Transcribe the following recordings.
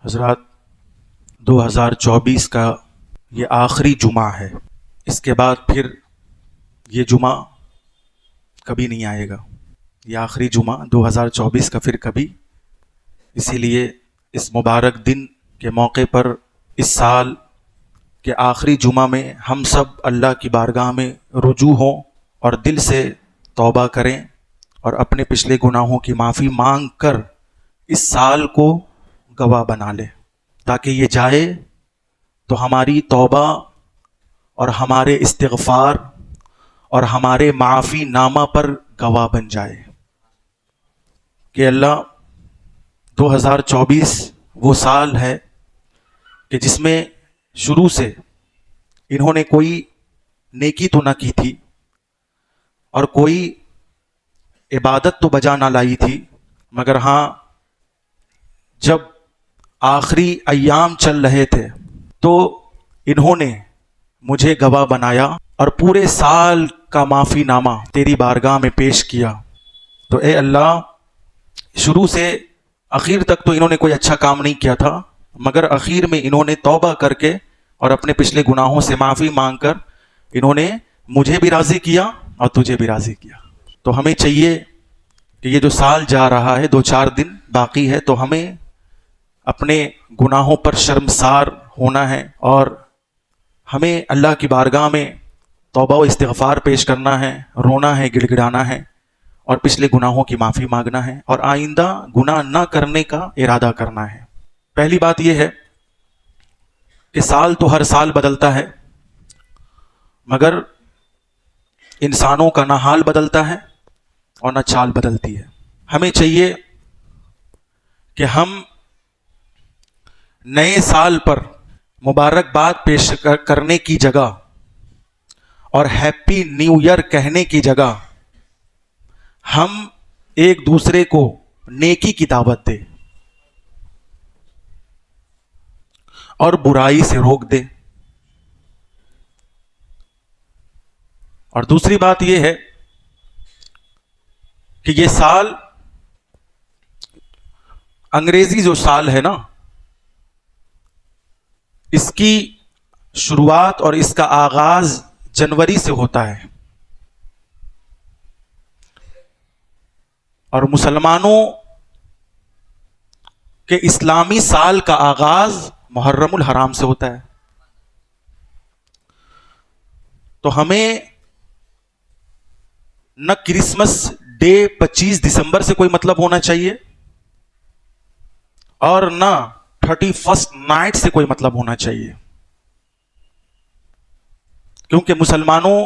حضرات 2024 کا یہ آخری جمعہ ہے، اس کے بعد پھر یہ جمعہ کبھی نہیں آئے گا۔ یہ آخری جمعہ 2024 کا پھر کبھی، اسی لیے اس مبارک دن کے موقع پر اس سال کے آخری جمعہ میں ہم سب اللہ کی بارگاہ میں رجوع ہوں اور دل سے توبہ کریں اور اپنے پچھلے گناہوں کی معافی مانگ کر اس سال کو گواہ بنا لیں، تاکہ یہ جائے تو ہماری توبہ اور ہمارے استغفار اور ہمارے معافی نامہ پر گواہ بن جائے کہ اللہ 2024 وہ سال ہے کہ جس میں شروع سے انہوں نے کوئی نیکی تو نہ کی تھی اور کوئی عبادت تو بجا نہ لائی تھی، مگر ہاں جب آخری ایام چل رہے تھے تو انہوں نے مجھے گواہ بنایا اور پورے سال کا معافی نامہ تیری بارگاہ میں پیش کیا۔ تو اے اللہ، شروع سے اخیر تک تو انہوں نے کوئی اچھا کام نہیں کیا تھا، مگر اخیر میں انہوں نے توبہ کر کے اور اپنے پچھلے گناہوں سے معافی مانگ کر انہوں نے مجھے بھی راضی کیا اور تجھے بھی راضی کیا۔ تو ہمیں چاہیے کہ یہ جو سال جا رہا ہے، 2-4 دن باقی ہے، تو ہمیں اپنے گناہوں پر شرمسار ہونا ہے اور ہمیں اللہ کی بارگاہ میں توبہ و استغفار پیش کرنا ہے، رونا ہے، گڑ گڑانا ہے اور پچھلے گناہوں کی معافی مانگنا ہے اور آئندہ گناہ نہ کرنے کا ارادہ کرنا ہے۔ پہلی بات یہ ہے کہ سال تو ہر سال بدلتا ہے، مگر انسانوں کا نہ حال بدلتا ہے اور نہ چال بدلتی ہے۔ ہمیں چاہیے کہ ہم نئے سال پر مبارکباد پیش کرنے کی جگہ اور ہیپی نیو ایئر کہنے کی جگہ ہم ایک دوسرے کو نیکی کی دعوت دیں اور برائی سے روک دیں۔ اور دوسری بات یہ ہے کہ یہ سال، انگریزی جو سال ہے نا، اس کی شروعات اور اس کا آغاز جنوری سے ہوتا ہے اور مسلمانوں کے اسلامی سال کا آغاز محرم الحرام سے ہوتا ہے۔ تو ہمیں نہ کرسمس ڈے 25 دسمبر سے کوئی مطلب ہونا چاہیے اور نہ 31 نائٹ سے کوئی مطلب ہونا چاہیے، کیونکہ مسلمانوں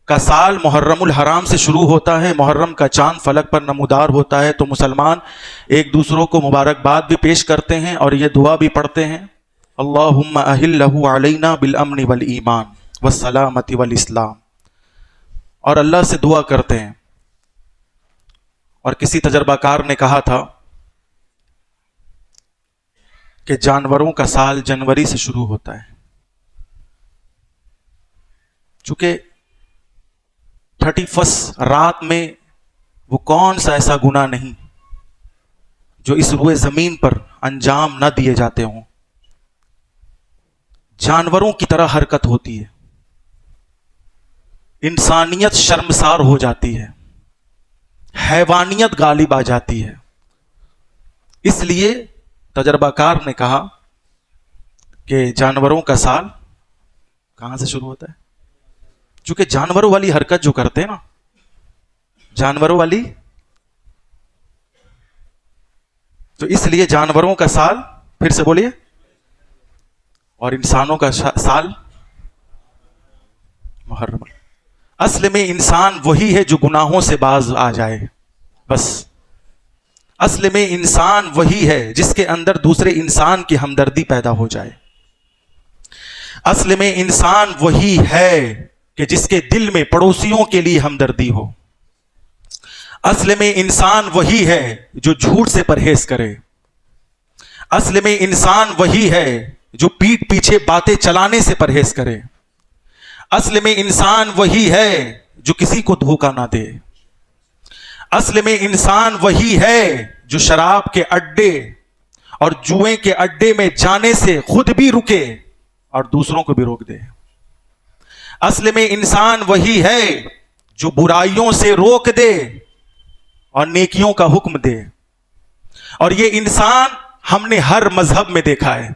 کا سال محرم الحرام سے شروع ہوتا ہے۔ محرم کا چاند فلک پر نمودار ہوتا ہے تو مسلمان ایک دوسروں کو مبارکباد بھی پیش کرتے ہیں اور یہ دعا بھی پڑھتے ہیں، اللہم اہلہ علینا بالامن والایمان والسلامت والاسلام، اور اللہ سے دعا کرتے ہیں۔ اور کسی تجربہ کار نے کہا تھا کہ جانوروں کا سال جنوری سے شروع ہوتا ہے، چونکہ 31 رات میں وہ کون سا ایسا گناہ نہیں جو اس روئے زمین پر انجام نہ دیے جاتے ہوں۔ جانوروں کی طرح حرکت ہوتی ہے، انسانیت شرمسار ہو جاتی ہے، حیوانیت غالب آ جاتی ہے۔ اس لیے تجربہ کار نے کہا کہ جانوروں کا سال کہاں سے شروع ہوتا ہے؟ چونکہ جانوروں والی حرکت جو کرتے ہیں نا، جانوروں والی، تو اس لیے جانوروں کا سال، پھر سے بولیے، اور انسانوں کا سال محرم۔ اصل میں انسان وہی ہے جو گناہوں سے باز آ جائے، بس اصل میں انسان وہی ہے جس کے اندر دوسرے انسان کی ہمدردی پیدا ہو جائے۔ اصل میں انسان وہی ہے کہ جس کے دل میں پڑوسیوں کے لیے ہمدردی ہو۔ اصل میں انسان وہی ہے جو جھوٹ سے پرہیز کرے۔ اصل میں انسان وہی ہے جو پیٹھ پیچھے باتیں چلانے سے پرہیز کرے۔ اصل میں انسان وہی ہے جو کسی کو دھوکہ نہ دے۔ اصل میں انسان وہی ہے جو شراب کے اڈے اور جوئے کے اڈے میں جانے سے خود بھی رکے اور دوسروں کو بھی روک دے. اصل میں انسان وہی ہے جو برائیوں سے روک دے اور نیکیوں کا حکم دے. اور یہ انسان ہم نے ہر مذہب میں دیکھا ہے.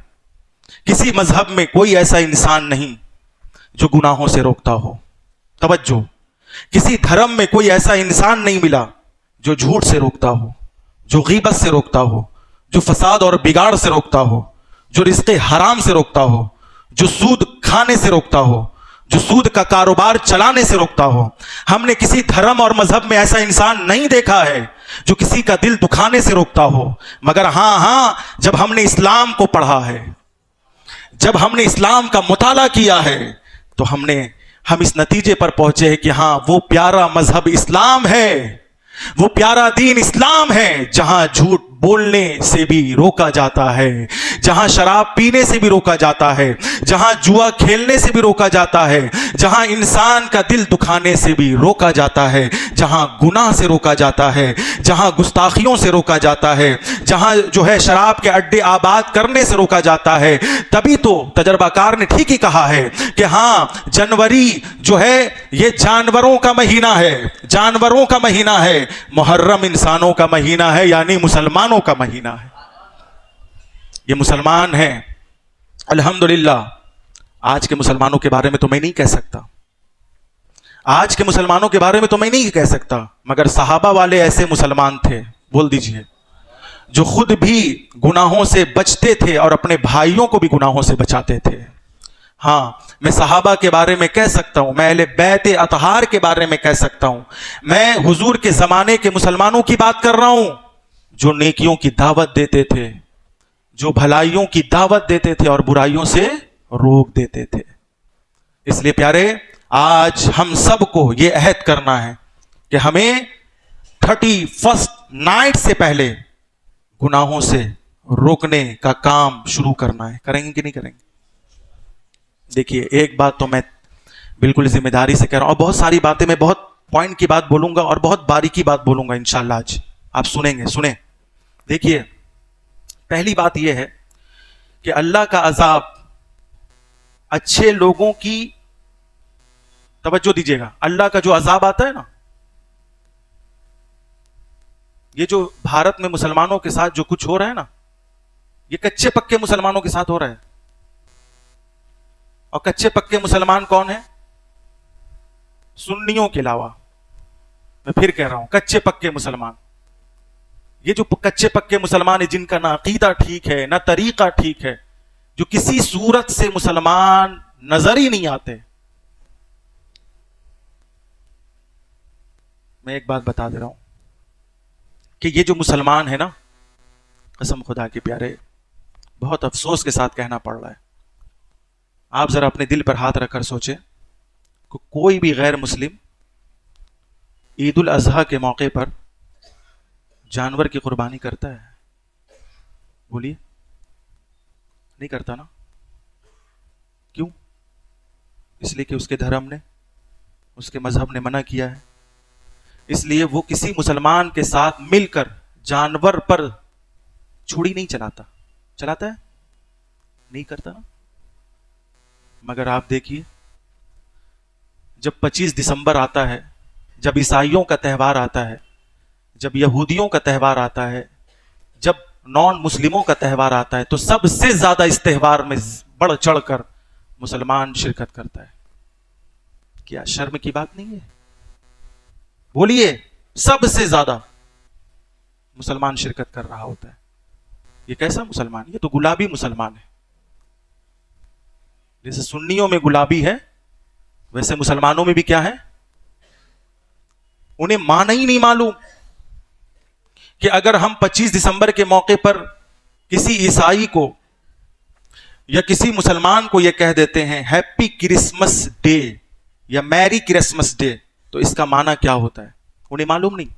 کسی مذہب میں کوئی ایسا انسان نہیں جو گناہوں سے روکتا ہو. توجہ, کسی دھرم میں کوئی ایسا انسان نہیں ملا جو جھوٹ سے روکتا ہو, جو غیبت سے روکتا ہو, جو فساد اور بگاڑ سے روکتا ہو, جو رزق حرام سے روکتا ہو, جو سود کھانے سے روکتا ہو, جو سود کا کاروبار چلانے سے روکتا ہو. ہم نے کسی دھرم اور مذہب میں ایسا انسان نہیں دیکھا ہے جو کسی کا دل دکھانے سے روکتا ہو. مگر ہاں جب ہم نے اسلام کو پڑھا ہے, جب ہم نے اسلام کا مطالعہ کیا ہے, تو ہم اس نتیجے پر پہنچے ہیں کہ ہاں وہ پیارا مذہب اسلام ہے, وہ پیارا دین اسلام ہے جہاں جھوٹ بولنے سے بھی روکا جاتا ہے, جہاں شراب پینے سے بھی روکا جاتا ہے, جہاں جوا کھیلنے سے بھی روکا جاتا ہے, جہاں انسان کا دل دکھانے سے بھی روکا جاتا ہے, جہاں گناہ سے روکا جاتا ہے, جہاں گستاخیوں سے روکا جاتا ہے, جہاں جو ہے شراب کے اڈے آباد کرنے سے روکا جاتا ہے. تبھی تو تجربہ کار نے ٹھیک ہی کہا ہے کہ ہاں جنوری جو ہے یہ جانوروں کا مہینہ ہے, جانوروں کا مہینہ ہے, محرم انسانوں کا مہینہ ہے, یعنی مسلمانوں کا مہینہ ہے. یہ مسلمان ہیں. الحمدللہ آج کے مسلمانوں کے بارے میں تو میں نہیں کہہ سکتا, آج کے مسلمانوں کے بارے میں تو میں نہیں کہہ سکتا, مگر صحابہ والے ایسے مسلمان تھے, بول دیجئے, جو خود بھی گناہوں سے بچتے تھے اور اپنے بھائیوں کو بھی گناہوں سے بچاتے تھے. ہاں میں صحابہ کے بارے میں کہہ سکتا ہوں, میں اہل بیت اطہار کے بارے میں کہہ سکتا ہوں, میں حضور کے زمانے کے مسلمانوں کی بات کر رہا ہوں جو نیکیوں کی دعوت دیتے تھے, جو بھلائیوں کی دعوت دیتے تھے اور برائیوں سے روک دیتے تھے. اس لیے پیارے, آج ہم سب کو یہ عہد کرنا ہے کہ ہمیں 31 نائٹ سے پہلے گناہوں سے روکنے کا کام شروع کرنا ہے. کریں گے کہ نہیں کریں گے؟ دیکھیے, ایک بات تو میں بالکل ذمہ داری سے کہہ رہا ہوں, اور بہت ساری باتیں میں بہت پوائنٹ کی بات بولوں گا اور بہت باریکی بات بولوں گا انشاءاللہ. آج آپ سنیں گے, سنیں. دیکھیے, پہلی بات یہ ہے کہ اللہ کا عذاب اچھے لوگوں کی, توجہ دیجیے گا, اللہ کا جو عذاب آتا ہے نا, یہ جو بھارت میں مسلمانوں کے ساتھ جو کچھ ہو رہا ہے نا, یہ کچے پکے مسلمانوں کے ساتھ ہو رہا ہے. اور کچے پکے مسلمان کون ہیں؟ سنیوں کے علاوہ. میں پھر کہہ رہا ہوں, کچے پکے مسلمان. یہ جو کچے پکے مسلمان ہیں جن کا نہ عقیدہ ٹھیک ہے نہ طریقہ ٹھیک ہے, جو کسی صورت سے مسلمان نظر ہی نہیں آتے. میں ایک بات بتا دے رہا ہوں کہ یہ جو مسلمان ہے نا, قسم خدا کے پیارے, بہت افسوس کے ساتھ کہنا پڑ رہا ہے, آپ ذرا اپنے دل پر ہاتھ رکھ کر سوچیں کہ کوئی بھی غیر مسلم عید الاضحیٰ کے موقع پر جانور کی قربانی کرتا ہے؟ بولیے, نہیں کرتا نا. کیوں؟ اس لیے کہ اس کے دھرم نے, اس کے مذہب نے منع کیا ہے. اس لیے وہ کسی مسلمان کے ساتھ مل کر جانور پر چھری نہیں چلاتا. چلاتا ہے؟ نہیں کرتا نا. مگر آپ دیکھیے, جب 25 دسمبر آتا ہے, جب عیسائیوں کا تہوار آتا ہے, جب یہودیوں کا تہوار آتا ہے, جب نان مسلموں کا تہوار آتا ہے, تو سب سے زیادہ اس تہوار میں بڑھ چڑھ کر مسلمان شرکت کرتا ہے. کیا شرم کی بات نہیں ہے؟ بولیے, سب سے زیادہ مسلمان شرکت کر رہا ہوتا ہے. یہ کیسا مسلمان؟ یہ تو گلابی مسلمان ہے. جیسے سنیوں میں گلابی ہے, ویسے مسلمانوں میں بھی کیا ہے؟ انہیں معنی ہی نہیں معلوم کہ اگر ہم 25 دسمبر کے موقع پر کسی عیسائی کو یا کسی مسلمان کو یہ کہہ دیتے ہیں ہیپی کرسمس ڈے یا میری کرسمس ڈے, تو اس کا معنی کیا ہوتا ہے؟ انہیں معلوم نہیں.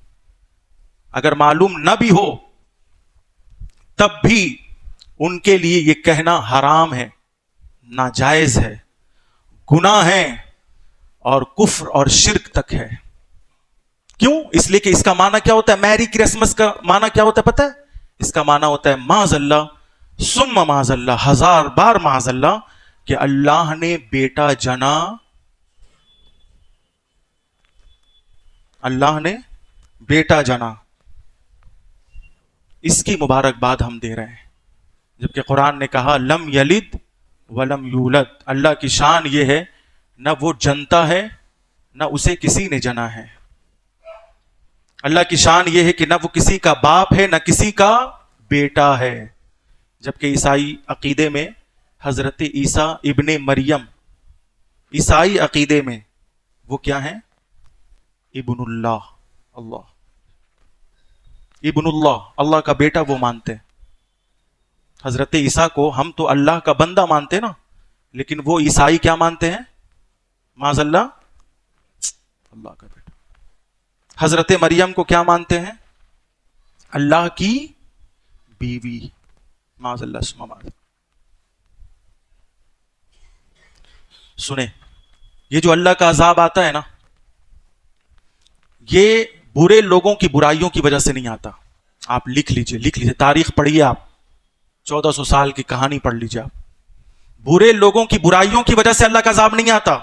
اگر معلوم نہ بھی ہو تب بھی ان کے لیے یہ کہنا حرام ہے, ناجائز ہے, گناہ ہے اور کفر اور شرک تک ہے. کیوں؟ اس لیے کہ اس کا معنی کیا ہوتا ہے؟ میری کرسمس کا معنی کیا ہوتا ہے پتہ ہے؟ اس کا معنی ہوتا ہے معاذ اللہ ثم معاذ اللہ، 1000 بار معاذ اللہ کہ اللہ نے بیٹا جنا، اللہ نے بیٹا جنا، اس کی مبارکباد ہم دے رہے ہیں، جبکہ قرآن نے کہا لم یلد ولم یولد۔ اللہ کی شان یہ ہے نہ وہ جنتا ہے نہ اسے کسی نے جنا ہے۔ اللہ کی شان یہ ہے کہ نہ وہ کسی کا باپ ہے نہ کسی کا بیٹا ہے، جبکہ عیسائی عقیدے میں حضرت عیسیٰ ابن مریم، عیسائی عقیدے میں وہ کیا ہیں؟ ابن اللہ، اللہ ابن اللہ، اللہ کا بیٹا وہ مانتے ہیں۔ حضرت عیسیٰ کو ہم تو اللہ کا بندہ مانتے نا، لیکن وہ عیسائی کیا مانتے ہیں؟ معاذ اللہ اللہ کا بیٹا۔ حضرت مریم کو کیا مانتے ہیں؟ اللہ کی بیوی، معاذ اللہ ثم معاذ۔ سنیں، یہ جو اللہ کا عذاب آتا ہے نا، یہ برے لوگوں کی برائیوں کی وجہ سے نہیں آتا۔ آپ لکھ لیجئے، تاریخ پڑھیے، آپ 1400 سال کی کہانی پڑھ لیجئے۔ آپ برے لوگوں کی برائیوں کی وجہ سے اللہ کا عذاب نہیں آتا،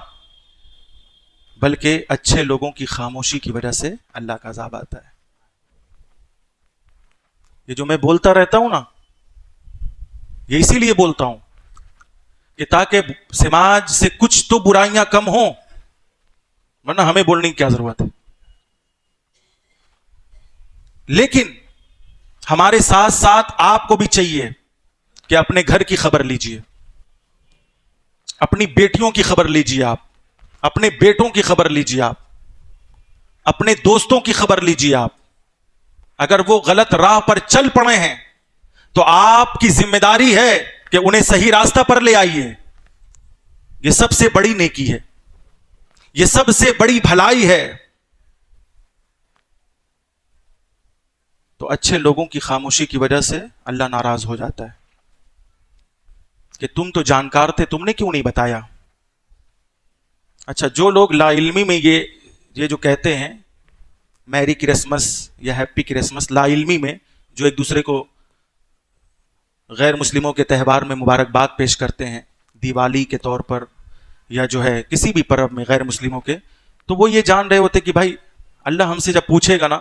بلکہ اچھے لوگوں کی خاموشی کی وجہ سے اللہ کا عذاب آتا ہے۔ یہ جو میں بولتا رہتا ہوں نا، یہ اسی لیے بولتا ہوں کہ تاکہ سماج سے کچھ تو برائیاں کم ہوں، ورنہ ہمیں بولنے کی کیا ضرورت ہے۔ لیکن ہمارے ساتھ ساتھ آپ کو بھی چاہیے کہ اپنے گھر کی خبر لیجئے، اپنی بیٹیوں کی خبر لیجئے، آپ اپنے بیٹوں کی خبر لیجئے، آپ اپنے دوستوں کی خبر لیجئے۔ آپ اگر وہ غلط راہ پر چل پڑے ہیں تو آپ کی ذمہ داری ہے کہ انہیں صحیح راستہ پر لے آئیے۔ یہ سب سے بڑی نیکی ہے، یہ سب سے بڑی بھلائی ہے۔ تو اچھے لوگوں کی خاموشی کی وجہ سے اللہ ناراض ہو جاتا ہے کہ تم تو جانکار تھے، تم نے کیوں نہیں بتایا؟ اچھا، جو لوگ لا علمی میں یہ جو کہتے ہیں میری کرسمس یا ہیپی کرسمس، لا علمی میں جو ایک دوسرے کو غیر مسلموں کے تہوار میں مبارکباد پیش کرتے ہیں، دیوالی کے طور پر یا جو ہے کسی بھی پرب میں غیر مسلموں کے، تو وہ یہ جان رہے ہوتے کہ بھائی اللہ ہم سے جب پوچھے گا نا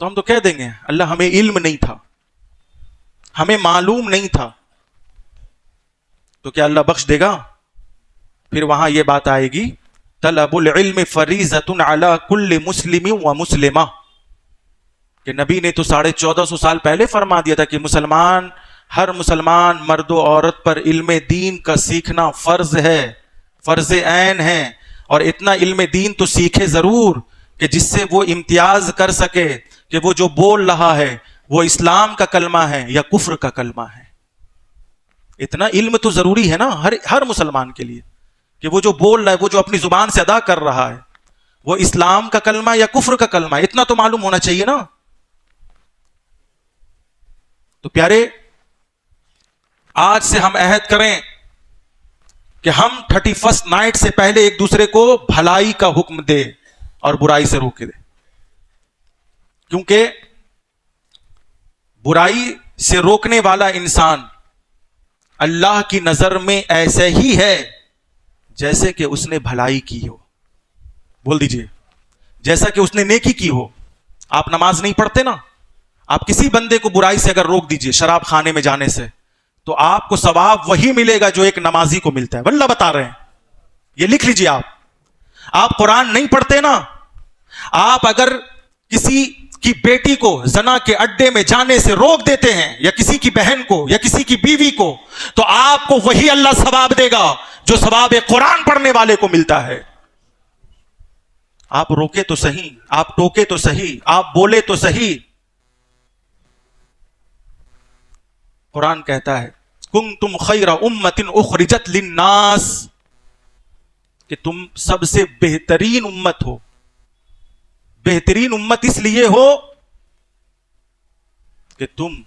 تو ہم تو کہہ دیں گے اللہ ہمیں علم نہیں تھا، ہمیں معلوم نہیں تھا۔ تو کیا اللہ بخش دے گا؟ پھر وہاں یہ بات آئے گی طلب العلم فریضۃ علی کل مسلم و مسلمہ، کہ نبی نے تو 1450 سال پہلے فرما دیا تھا کہ ہر مسلمان مرد و عورت پر علم دین کا سیکھنا فرض ہے، فرض عین ہے، اور اتنا علم دین تو سیکھے ضرور کہ جس سے وہ امتیاز کر سکے کہ وہ جو بول رہا ہے وہ اسلام کا کلمہ ہے یا کفر کا کلمہ ہے۔ اتنا علم تو ضروری ہے نا ہر مسلمان کے لیے کہ وہ جو بول رہا ہے، وہ جو اپنی زبان سے ادا کر رہا ہے، وہ اسلام کا کلمہ یا کفر کا کلمہ، اتنا تو معلوم ہونا چاہیے نا۔ تو پیارے، آج سے ہم عہد کریں کہ ہم 31 نائٹ سے پہلے ایک دوسرے کو بھلائی کا حکم دے اور برائی سے روکے دے، کیونکہ برائی سے روکنے والا انسان اللہ کی نظر میں ایسے ہی ہے جیسے کہ اس نے بھلائی کی ہو۔ بول دیجئے، جیسا کہ اس نے نیکی کی ہو۔ آپ نماز نہیں پڑھتے نا، آپ کسی بندے کو برائی سے اگر روک دیجئے، شراب خانے میں جانے سے، تو آپ کو ثواب وہی ملے گا جو ایک نمازی کو ملتا ہے۔ واللہ بتا رہے ہیں، یہ لکھ لیجئے۔ آپ قرآن نہیں پڑھتے نا، آپ اگر کسی کی بیٹی کو زنا کے اڈے میں جانے سے روک دیتے ہیں، یا کسی کی بہن کو یا کسی کی بیوی کو، تو آپ کو وہی اللہ ثواب دے گا جو ثواب قرآن پڑھنے والے کو ملتا ہے۔ آپ روکے تو صحیح، آپ ٹوکے تو صحیح، آپ بولے تو صحیح۔ قرآن کہتا ہے کنتم خیر امۃ اخرجت للناس، کہ تم سب سے بہترین امت ہو۔ بہترین امت اس لیے ہو کہ تم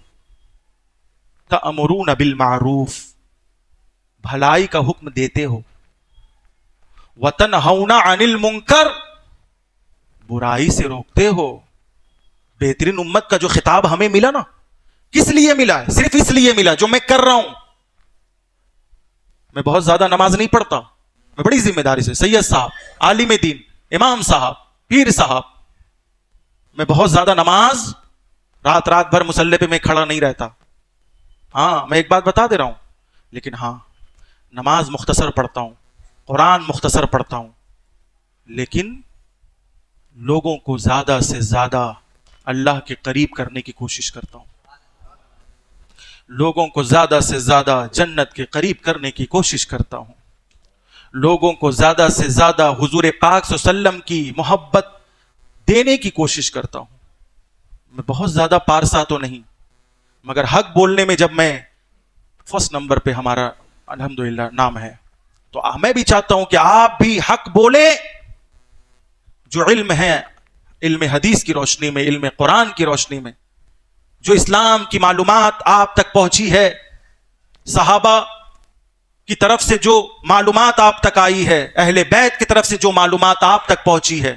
تأمرون بالمعروف، بھلائی کا حکم دیتے ہو، وتنہون عن المنکر، برائی سے روکتے ہو۔ بہترین امت کا جو خطاب ہمیں ملا نا، کس لیے ملا ہے؟ صرف اس لیے ملا جو میں کر رہا ہوں. میں بہت زیادہ نماز نہیں پڑھتا, میں بڑی ذمہ داری سے سید صاحب, عالم دین, امام صاحب, پیر صاحب, میں بہت زیادہ نماز رات بھر مصلی پہ میں کھڑا نہیں رہتا. ہاں میں ایک بات بتا دے رہا ہوں, لیکن ہاں نماز مختصر پڑھتا ہوں, قرآن مختصر پڑھتا ہوں, لیکن لوگوں کو زیادہ سے زیادہ اللہ کے قریب کرنے کی کوشش کرتا ہوں, لوگوں کو زیادہ سے زیادہ جنت کے قریب کرنے کی کوشش کرتا ہوں, لوگوں کو زیادہ سے زیادہ حضور پاک صلی اللہ علیہ وسلم کی محبت دینے کی کوشش کرتا ہوں. میں بہت زیادہ پارسا تو نہیں, مگر حق بولنے میں جب میں فرسٹ نمبر پہ ہمارا الحمدللہ نام ہے, تو میں بھی چاہتا ہوں کہ آپ بھی حق بولے. جو علم ہے, علم حدیث کی روشنی میں, علم قرآن کی روشنی میں, جو اسلام کی معلومات آپ تک پہنچی ہے, صحابہ کی طرف سے جو معلومات آپ تک آئی ہے, اہل بیت کی طرف سے جو معلومات آپ تک پہنچی ہے,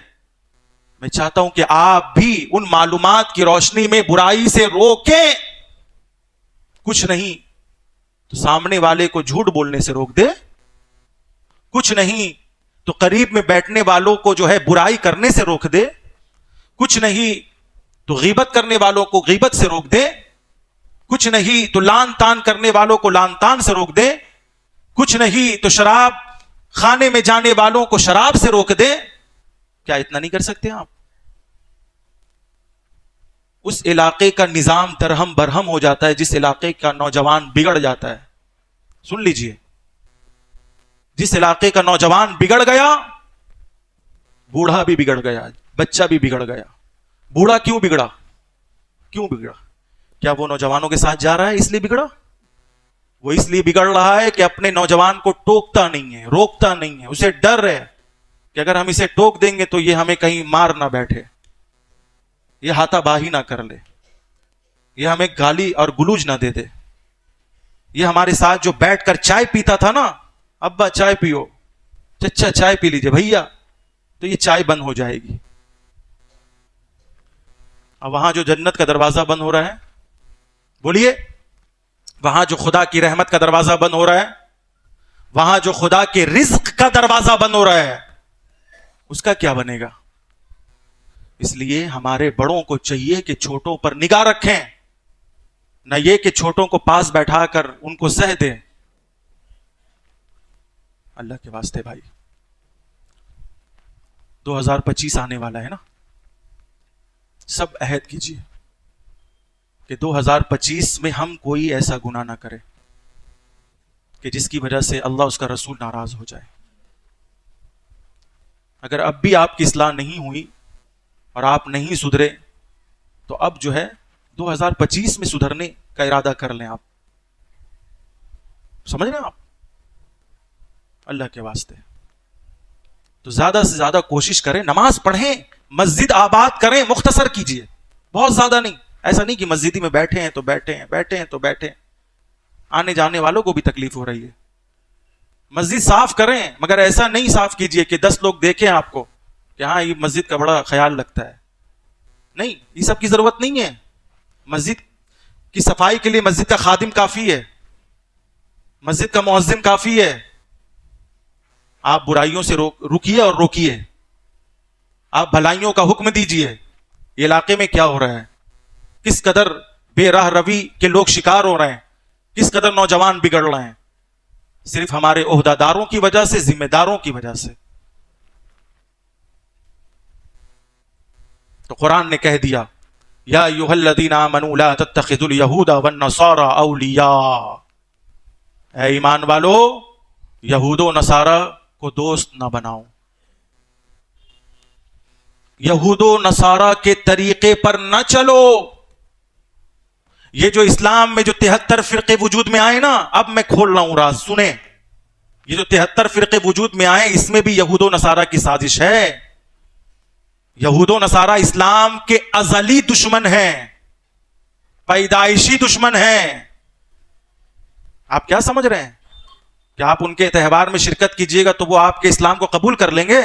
میں چاہتا ہوں کہ آپ بھی ان معلومات کی روشنی میں برائی سے روکیں. کچھ نہیں تو سامنے والے کو جھوٹ بولنے سے روک دے, کچھ نہیں تو قریب میں بیٹھنے والوں کو جو ہے برائی کرنے سے روک دے, کچھ نہیں تو غیبت کرنے والوں کو غیبت سے روک دے, کچھ نہیں تو لان تان کرنے والوں کو لان تان سے روک دے, کچھ نہیں تو شراب خانے میں جانے والوں کو شراب سے روک دے. کیا اتنا نہیں کر سکتے آپ؟ اس علاقے کا نظام درہم برہم ہو جاتا ہے جس علاقے کا نوجوان بگڑ جاتا ہے. سن لیجئے, جس علاقے کا نوجوان بگڑ گیا, بوڑھا بھی بگڑ گیا, بچہ بھی بگڑ گیا. بوڑھا کیوں بگڑا؟ کیوں بگڑا؟ کیا وہ نوجوانوں کے ساتھ جا رہا ہے اس لیے بگڑا؟ وہ اس لیے بگڑ رہا ہے کہ اپنے نوجوان کو ٹوکتا نہیں ہے, روکتا نہیں ہے. اسے ڈر ہے کہ اگر ہم اسے ٹوک دیں گے تو یہ ہمیں کہیں مار نہ بیٹھے, یہ ہاتھا باہی نہ کر لے, یہ ہمیں گالی اور گلوج نہ دے دے. یہ ہمارے ساتھ جو بیٹھ کر چائے پیتا تھا نا, ابا چائے پیو, چچا چائے پی لیجئے بھیا, تو یہ چائے بند ہو جائے گی. اب وہاں جو جنت کا دروازہ بند ہو رہا ہے, بولیے, وہاں جو خدا کی رحمت کا دروازہ بند ہو رہا ہے, وہاں جو خدا کے رزق کا دروازہ بند ہو رہا ہے, اس کا کیا بنے گا؟ اس لیے ہمارے بڑوں کو چاہیے کہ چھوٹوں پر نگاہ رکھیں, نہ یہ کہ چھوٹوں کو پاس بیٹھا کر ان کو سہ دیں. اللہ کے واسطے بھائی, 2025 آنے والا ہے نا, سب عہد کیجئے کہ 2025 میں ہم کوئی ایسا گناہ نہ کرے کہ جس کی وجہ سے اللہ اس کا رسول ناراض ہو جائے. اگر اب بھی آپ کی اصلاح نہیں ہوئی اور آپ نہیں سدھرے, تو اب جو ہے 2025 میں سدھرنے کا ارادہ کر لیں. آپ سمجھ رہے ہیں آپ؟ اللہ کے واسطے تو زیادہ سے زیادہ کوشش کریں, نماز پڑھیں, مسجد آباد کریں, مختصر کیجئے, بہت زیادہ نہیں. ایسا نہیں کہ مسجدی میں بیٹھے ہیں تو بیٹھے ہیں, بیٹھے ہیں تو بیٹھے ہیں. آنے جانے والوں کو بھی تکلیف ہو رہی ہے. مسجد صاف کریں, مگر ایسا نہیں صاف کیجئے کہ 10 لوگ دیکھیں آپ کو کہ ہاں یہ مسجد کا بڑا خیال رکھتا ہے. نہیں, یہ سب کی ضرورت نہیں ہے. مسجد کی صفائی کے لیے مسجد کا خادم کافی ہے, مسجد کا مؤذن کافی ہے. آپ برائیوں سے رکیے اور روکیے, آپ بھلائیوں کا حکم دیجئے. یہ علاقے میں کیا ہو رہا ہے, کس قدر بے راہ روی کے لوگ شکار ہو رہے ہیں, کس قدر نوجوان بگڑ رہے ہیں, صرف ہمارے عہدہ داروں کی وجہ سے, ذمہ داروں کی وجہ سے. تو قرآن نے کہہ دیا, یا ایھا الذین آمنوا لا تتخذوا اليہود والنصارى اولیاء, اے ایمان والو یہود و نصارہ کو دوست نہ بناؤ, یہود و نصارہ کے طریقے پر نہ چلو. یہ جو اسلام میں جو 73 فرقے وجود میں آئے نا, اب میں کھول رہا ہوں راز, سنیں. یہ جو 73 فرقے وجود میں آئے, اس میں بھی یہود و نصارہ کی سازش ہے. یہود و نصارہ اسلام کے ازلی دشمن ہیں, پیدائشی دشمن ہیں. آپ کیا سمجھ رہے ہیں کہ آپ ان کے تہوار میں شرکت کیجئے گا تو وہ آپ کے اسلام کو قبول کر لیں گے؟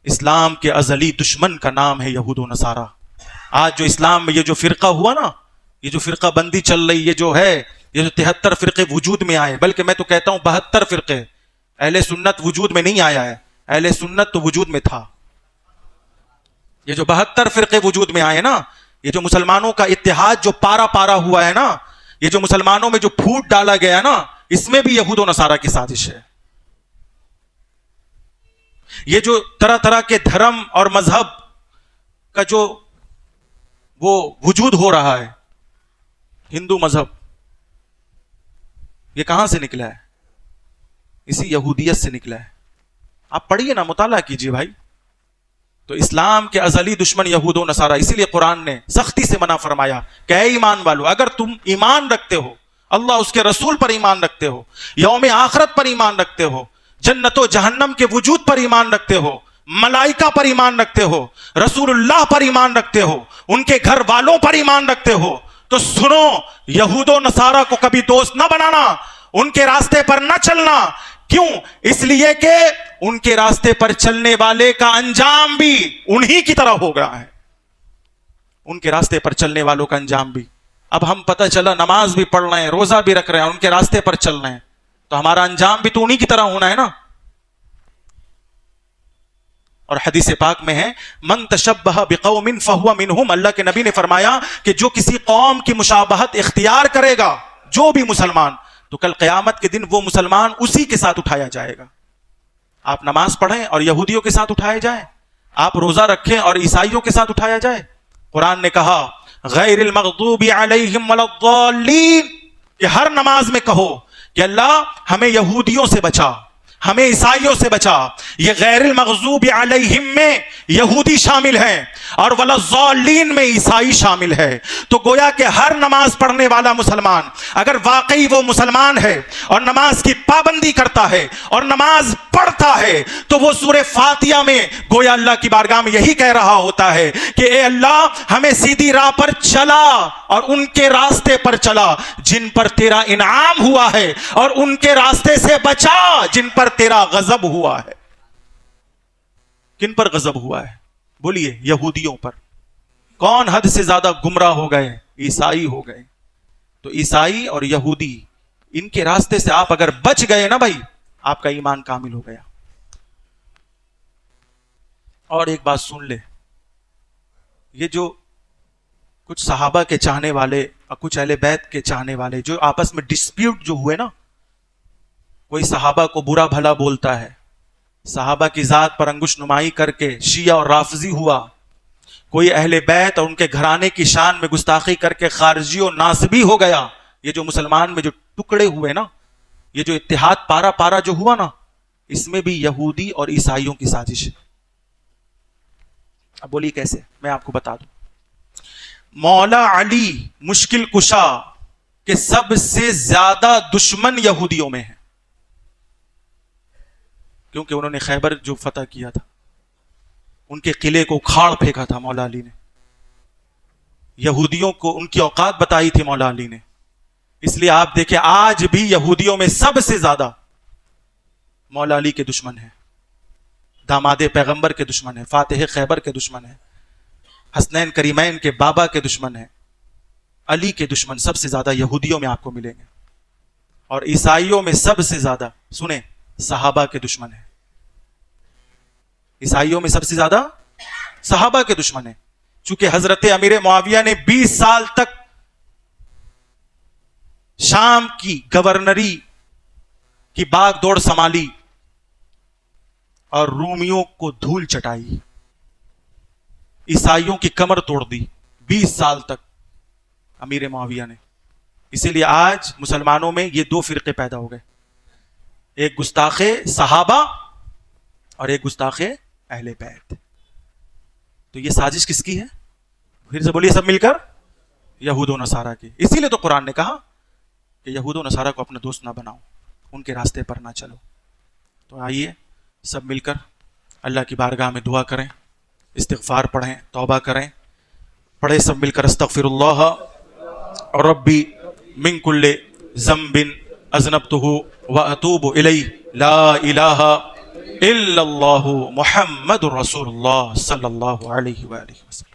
اسلام کے ازلی دشمن کا نام ہے یہود و نصارہ. آج جو اسلام میں یہ جو فرقہ ہوا نا، یہ جو فرقہ بندی چل رہی، یہ جو ہے، یہ جو 73 فرقے وجود میں آئے، بلکہ میں تو کہتا ہوں 72 فرقے. اہل سنت وجود میں نہیں آیا ہے، اہل سنت تو وجود میں تھا. یہ جو 72 فرقے وجود میں آئے نا، یہ جو مسلمانوں کا اتحاد جو پارا پارا ہوا ہے نا، یہ جو مسلمانوں میں جو پھوٹ ڈالا گیا نا، اس میں بھی یہود و نصارہ کی سازش ہے. یہ جو طرح طرح کے دھرم اور مذہب کا جو وہ وجود ہو رہا ہے، ہندو مذہب، یہ کہاں سے نکلا ہے؟ اسی یہودیت سے نکلا ہے. آپ پڑھیے نا، مطالعہ کیجیے بھائی. تو اسلام کے ازلی دشمن یہود و نصارہ. اسی لیے قرآن نے سختی سے منع فرمایا کہ اے ایمان والو، اگر تم ایمان رکھتے ہو، اللہ اس کے رسول پر ایمان رکھتے ہو، یوم آخرت پر ایمان رکھتے ہو، جنت و جہنم کے وجود پر ایمان رکھتے ہو، ملائکہ پر ایمان رکھتے ہو، رسول اللہ پر ایمان رکھتے ہو، ان کے گھر والوں پر ایمان رکھتے ہو، تو سنو، یہود و نصارہ کو کبھی دوست نہ بنانا، ان کے راستے پر نہ چلنا. کیوں؟ اس لیے کہ ان کے راستے پر چلنے والے کا انجام بھی انہی کی طرح ہو گیا ہے. ان کے راستے پر چلنے والوں کا انجام بھی. اب ہم پتہ چلا نماز بھی پڑھ رہے ہیں، روزہ بھی رکھ رہے ہیں، ان کے راستے پر چل رہے ہیں، تو ہمارا انجام بھی تو انہی کی طرح ہونا ہے نا. اور حدیث پاک میں ہے من تشبہ بقوم فہو منہم. اللہ کے نبی نے فرمایا کہ جو کسی قوم کی مشابہت اختیار کرے گا، جو بھی مسلمان، تو کل قیامت کے دن وہ مسلمان اسی کے ساتھ اٹھایا جائے گا. آپ نماز پڑھیں اور یہودیوں کے ساتھ اٹھائے جائیں، آپ روزہ رکھیں اور عیسائیوں کے ساتھ اٹھایا جائے. قرآن نے کہا غیر المغضوب علیہم ولا الضالین، کہ ہر نماز میں کہو کہ اللہ ہمیں یہودیوں سے بچا، ہمیں عیسائیوں سے بچا. یہ غیر المغضوب علیہم میں یہودی شامل ہیں اور ولا الضالین میں عیسائی شامل ہے. تو گویا کہ ہر نماز پڑھنے والا مسلمان اگر واقعی وہ مسلمان ہے اور نماز کی پابندی کرتا ہے اور نماز پڑھتا ہے، تو وہ سورہ فاتحہ میں گویا اللہ کی بارگاہ میں یہی کہہ رہا ہوتا ہے کہ اے اللہ ہمیں سیدھی راہ پر چلا اور ان کے راستے پر چلا جن پر تیرا انعام ہوا ہے، اور ان کے راستے سے بچا جن پر تیرا غضب ہوا ہے. کن پر غضب ہوا ہے؟ بولیے، یہودیوں پر. کون حد سے زیادہ گمراہ ہو گئے؟ عیسائی ہو گئے. تو عیسائی اور یہودی، ان کے راستے سے آپ اگر بچ گئے نا بھائی، آپ کا ایمان کامل ہو گیا. اور ایک بات سن لے، یہ جو کچھ صحابہ کے چاہنے والے اور کچھ اہل بیت کے چاہنے والے جو آپس میں ڈسپیوٹ جو ہوئے نا، کوئی صحابہ کو برا بھلا بولتا ہے، صحابہ کی ذات پر انگش نمائی کر کے شیعہ اور رافضی ہوا، کوئی اہل بیت اور ان کے گھرانے کی شان میں گستاخی کر کے خارجی اور ناصبی ہو گیا. یہ جو مسلمان میں جو ٹکڑے ہوئے نا، یہ جو اتحاد پارا پارا جو ہوا نا، اس میں بھی یہودی اور عیسائیوں کی سازش ہے. اب بولیے کیسے؟ میں آپ کو بتا دوں. مولا علی مشکل کشا کے سب سے زیادہ دشمن یہودیوں میں ہیں، کیونکہ انہوں نے خیبر جو فتح کیا تھا، ان کے قلعے کو کھاڑ پھینکا تھا مولا علی نے. یہودیوں کو ان کی اوقات بتائی تھی مولا علی نے. اس لیے آپ دیکھیں آج بھی یہودیوں میں سب سے زیادہ مولا علی کے دشمن ہیں، داماد پیغمبر کے دشمن ہیں، فاتح خیبر کے دشمن ہیں، حسنین کریمین کے بابا کے دشمن ہیں. علی کے دشمن سب سے زیادہ یہودیوں میں آپ کو ملیں گے. اور عیسائیوں میں سب سے زیادہ سنیں صحابہ کے دشمن ہیں. عیسائیوں میں سب سے زیادہ صحابہ کے دشمن ہیں. چونکہ حضرت امیر معاویہ نے 20 سال تک شام کی گورنری کی باغ دوڑ سنبھالی اور رومیوں کو دھول چٹائی، عیسائیوں کی کمر توڑ دی 20 سال تک امیر معاویہ نے. اسی لیے آج مسلمانوں میں یہ 2 فرقے پیدا ہو گئے، ایک گستاخ صحابہ اور ایک گستاخ اہل بیت. تو یہ سازش کس کی ہے؟ پھر سے بولیے سب مل کر، یہود و نصارہ کی. اسی لیے تو قرآن نے کہا کہ یہود و نصارہ کو اپنا دوست نہ بناؤ، ان کے راستے پر نہ چلو. تو آئیے سب مل کر اللہ کی بارگاہ میں دعا کریں، استغفار پڑھیں، توبہ کریں. پڑھے سب مل کر استغفر اللہ ربی من کل ذنب اذنبتہ واتوب الیہ لا الہ الا اللہ محمد رسول اللہ صلی اللہ علیہ وآلہ وسلم.